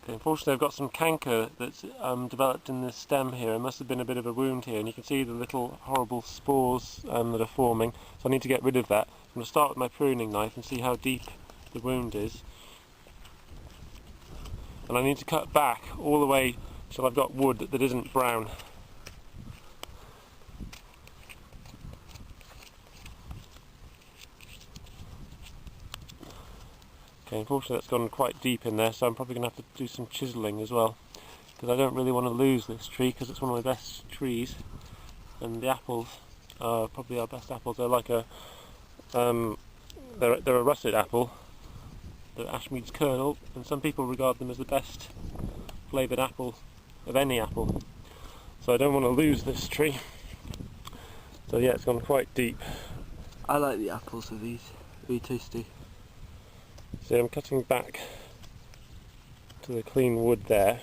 Okay, unfortunately I've got some canker that's developed in this stem here. It must have been a bit of a wound here, and you can see the little horrible spores that are forming, so I need to get rid of that. I'm going to start with my pruning knife and see how deep the wound is. And I need to cut back all the way till I've got wood that isn't brown. Okay, unfortunately that's gone quite deep in there, so I'm probably going to have to do some chiselling as well, because I don't really want to lose this tree because it's one of my best trees, and the apples are probably our best apples. They're like a they're a russet apple, the Ashmead's kernel, and some people regard them as the best flavoured apple of any apple. So I don't want to lose this tree. So yeah, it's gone quite deep. I like the apples of these, really tasty. So I'm cutting back to the clean wood there.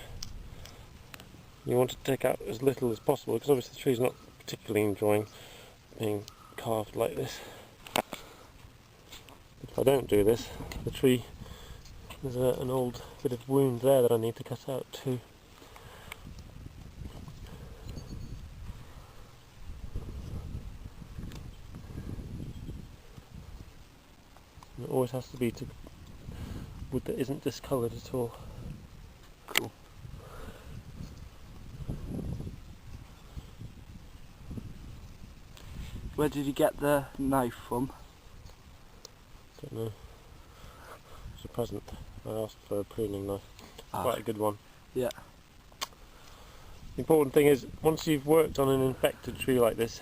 You want to take out as little as possible because obviously the tree's not particularly enjoying being carved like this. If I don't do this, the tree, there's an old bit of wound there that I need to cut out too. And it always has to be to wood that isn't discoloured at all. Cool. Where did you get the knife from? Don't know. It's a present. I asked for a pruning knife. Ah. Quite a good one. Yeah. The important thing is, once you've worked on an infected tree like this,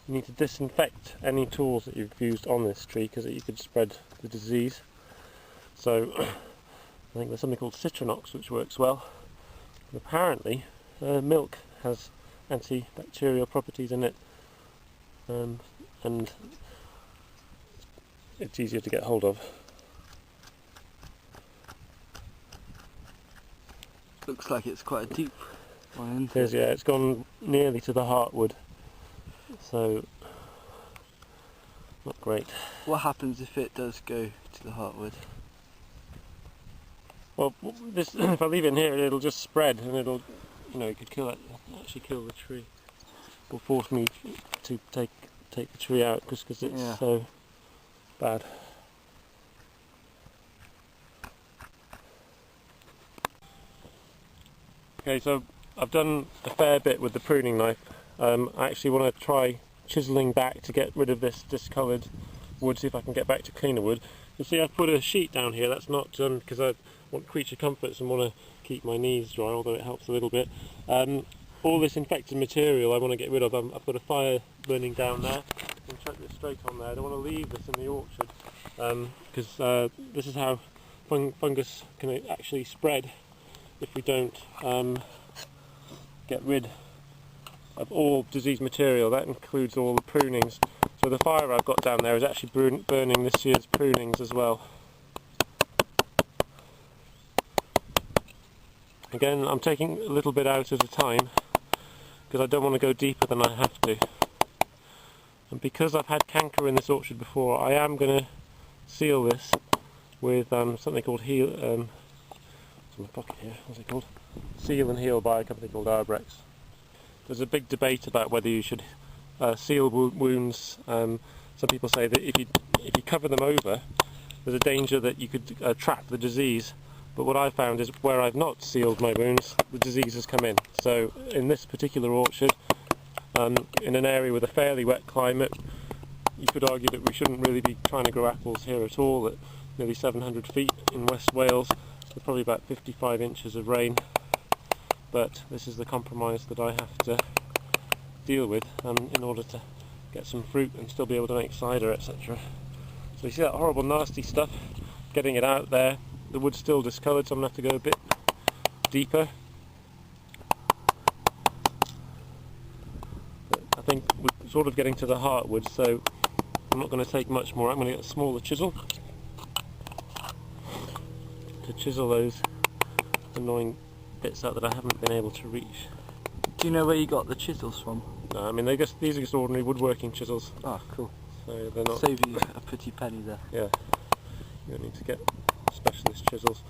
you need to disinfect any tools that you've used on this tree because you could spread the disease. So I think there's something called citrinox which works well. And apparently milk has antibacterial properties in it, and it's easier to get hold of. Looks like it's quite a deep one. It is, yeah, it's gone nearly to the heartwood, so not great. What happens if it does go to the heartwood? Well, this, if I leave it in here, it'll just spread, and it'll, it could kill it. Actually, kill the tree, or force me to take the tree out because it's so bad. Okay, so I've done a fair bit with the pruning knife. I actually want to try chiselling back to get rid of this discoloured wood, see if I can get back to cleaner wood. You see, I've put a sheet down here. That's not done because I want creature comforts and want to keep my knees dry, although it helps a little bit. All this infected material I want to get rid of. I've got a fire burning down there. I can chuck this straight on there. I don't want to leave this in the orchard because this is how fungus can actually spread if we don't get rid of all diseased material. That includes all the prunings. So the fire I've got down there is actually burning this year's prunings as well. Again, I'm taking a little bit out at a time because I don't want to go deeper than I have to. And because I've had canker in this orchard before, I am going to seal this with something called Heal. It's in my pocket here. What's it called? Seal and Heal by a company called Arbrex. There's a big debate about whether you should seal wounds. Some people say that if you cover them over, there's a danger that you could trap the disease. But what I've found is where I've not sealed my wounds, the disease has come in. So in this particular orchard, in an area with a fairly wet climate, you could argue that we shouldn't really be trying to grow apples here at all at nearly 700 feet in West Wales, with probably about 55 inches of rain. But this is the compromise that I have to deal with in order to get some fruit and still be able to make cider, etc. So you see that horrible nasty stuff, getting it out there. The wood's still discoloured, so I'm going to have to go a bit deeper. But I think we're sort of getting to the heartwood, so I'm not going to take much more. I'm going to get a smaller chisel to chisel those annoying bits out that I haven't been able to reach. Do you know where you got the chisels from? No, I mean these are just ordinary woodworking chisels. Ah, cool. So they're not. Save you a pretty penny there. Yeah, you don't need to get specialist chisels.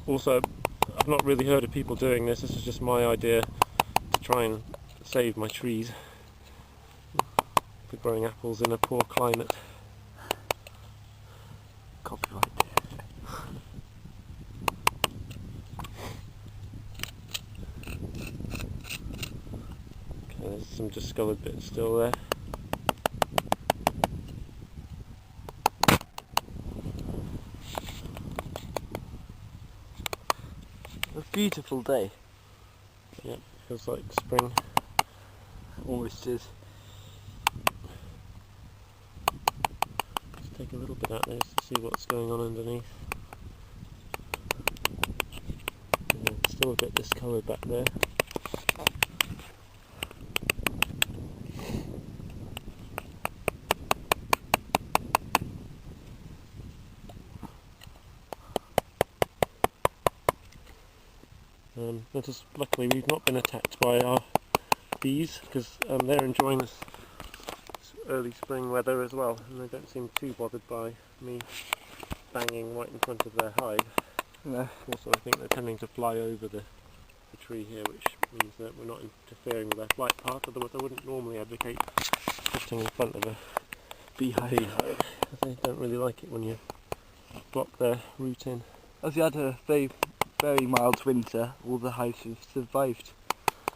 Also, I've not really heard of people doing this. This is just my idea to try and save my trees for growing apples in a poor climate. Copyright. Okay, there's some discoloured bits still there. A beautiful day. Yeah, feels like spring. Almost is. Let's take a little bit out there just to see what's going on underneath. Yeah, it's still a bit discoloured back there. Notice luckily we've not been attacked by our bees because they're enjoying this early spring weather as well, and they don't seem too bothered by me banging right in front of their hive. No. Also, I think they're tending to fly over the tree here, which means that we're not interfering with their flight path. Otherwise I wouldn't normally advocate sitting in front of a beehive. They don't really like it when you block their route in. As we had a very mild winter, all the hives have survived.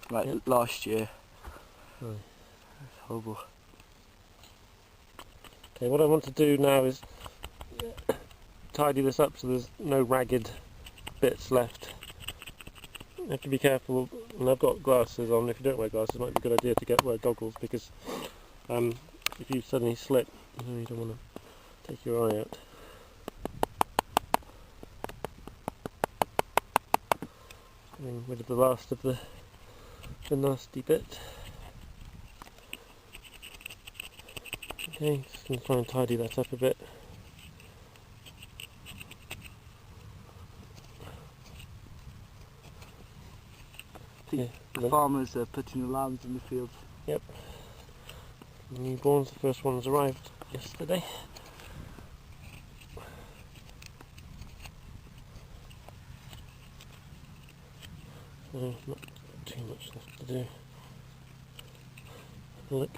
Like last year. Right. It's horrible. Okay, what I want to do now is tidy this up so there's no ragged bits left. You have to be careful, and I've got glasses on. If you don't wear glasses, it might be a good idea to wear goggles, because if you suddenly slip, you don't want to take your eye out. Getting rid of the last of the nasty bit. Okay, just going to try and tidy that up a bit. The farmers are putting the lambs in the field. Yep. The newborns, the first ones arrived yesterday. So not too much left to do. Have a look.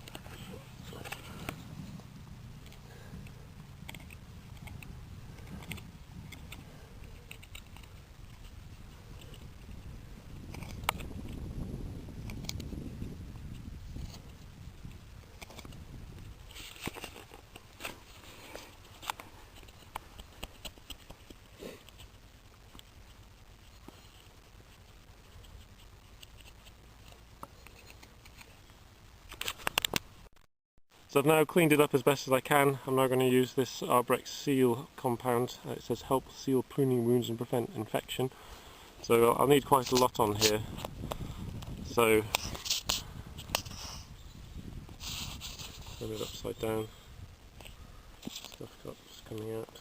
So I've now cleaned it up as best as I can. I'm now going to use this Arbrex seal compound. It says help seal pruning wounds and prevent infection. So I'll need quite a lot on here. So turn it upside down. Stuff just coming out.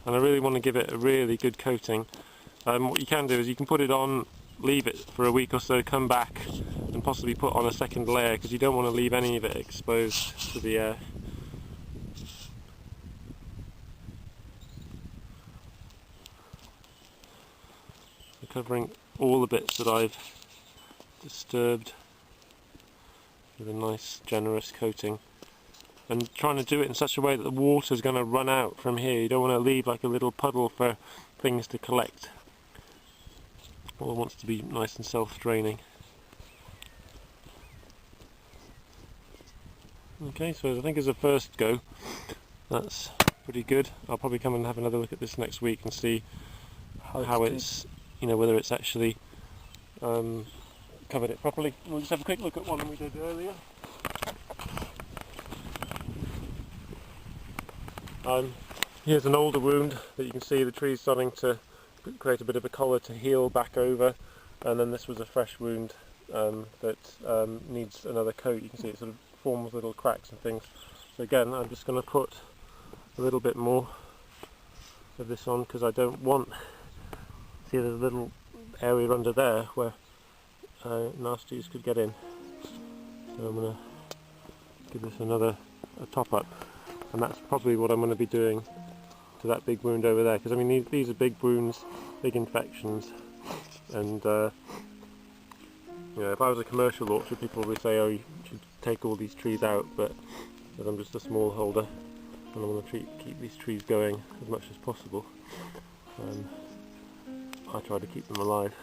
And I really want to give it a really good coating. What you can do is you can put it on, leave it for a week or so, come back and possibly put on a second layer, because you don't want to leave any of it exposed to the air. So covering all the bits that I've disturbed with a nice generous coating, and trying to do it in such a way that the water is going to run out from here. You don't want to leave like a little puddle for things to collect. All it wants to be nice and self-draining. Okay, so I think as a first go, that's pretty good. I'll probably come and have another look at this next week and see how it's, whether it's actually covered it properly. We'll just have a quick look at one we did earlier. Here's an older wound that you can see the tree's starting to create a bit of a collar to heal back over, and then this was a fresh wound that needs another coat. You can see it sort of forms little cracks and things. So again, I'm just going to put a little bit more of this on, because I don't want, see there's a little area under there where nasties could get in. So I'm going to give this a top up, and that's probably what I'm going to be doing to that big wound over there, because I mean these are big wounds, big infections, and if I was a commercial orchard, people would say, oh, you should take all these trees out, but as I'm just a small holder and I want to keep these trees going as much as possible, I try to keep them alive.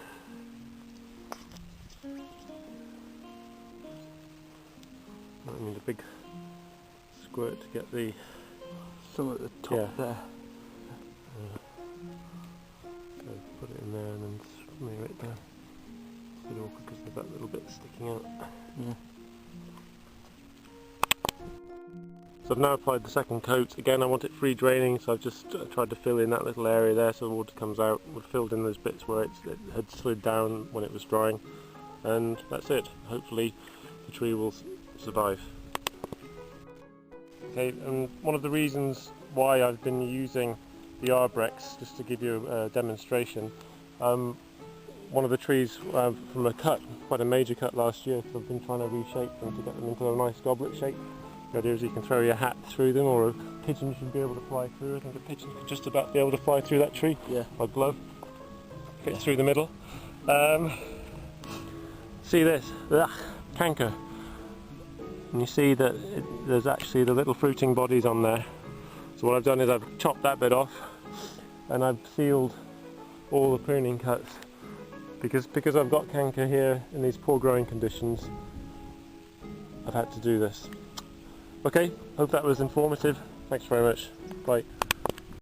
I need a big squirt to get the... some at the top there. So put it in there and then smear it down. It's a bit awkward because there's that little bit sticking out. Yeah. So I've now applied the second coat. Again, I want it free draining, so I've just tried to fill in that little area there so the water comes out. We've filled in those bits where it had slid down when it was drying, and that's it. Hopefully the tree will survive. Okay, and one of the reasons why I've been using the Arbrex, just to give you a demonstration, one of the trees from a cut, quite a major cut last year, so I've been trying to reshape them to get them into a nice goblet shape. The idea is you can throw your hat through them, or a pigeon should be able to fly through. I think a pigeon could just about be able to fly through that tree. Yeah. My glove fits through the middle. See this? Canker. And you see that there's actually the little fruiting bodies on there. So what I've done is I've chopped that bit off and I've sealed all the pruning cuts because I've got canker here in these poor growing conditions. I've had to do this. Okay, hope that was informative. Thanks very much. Bye.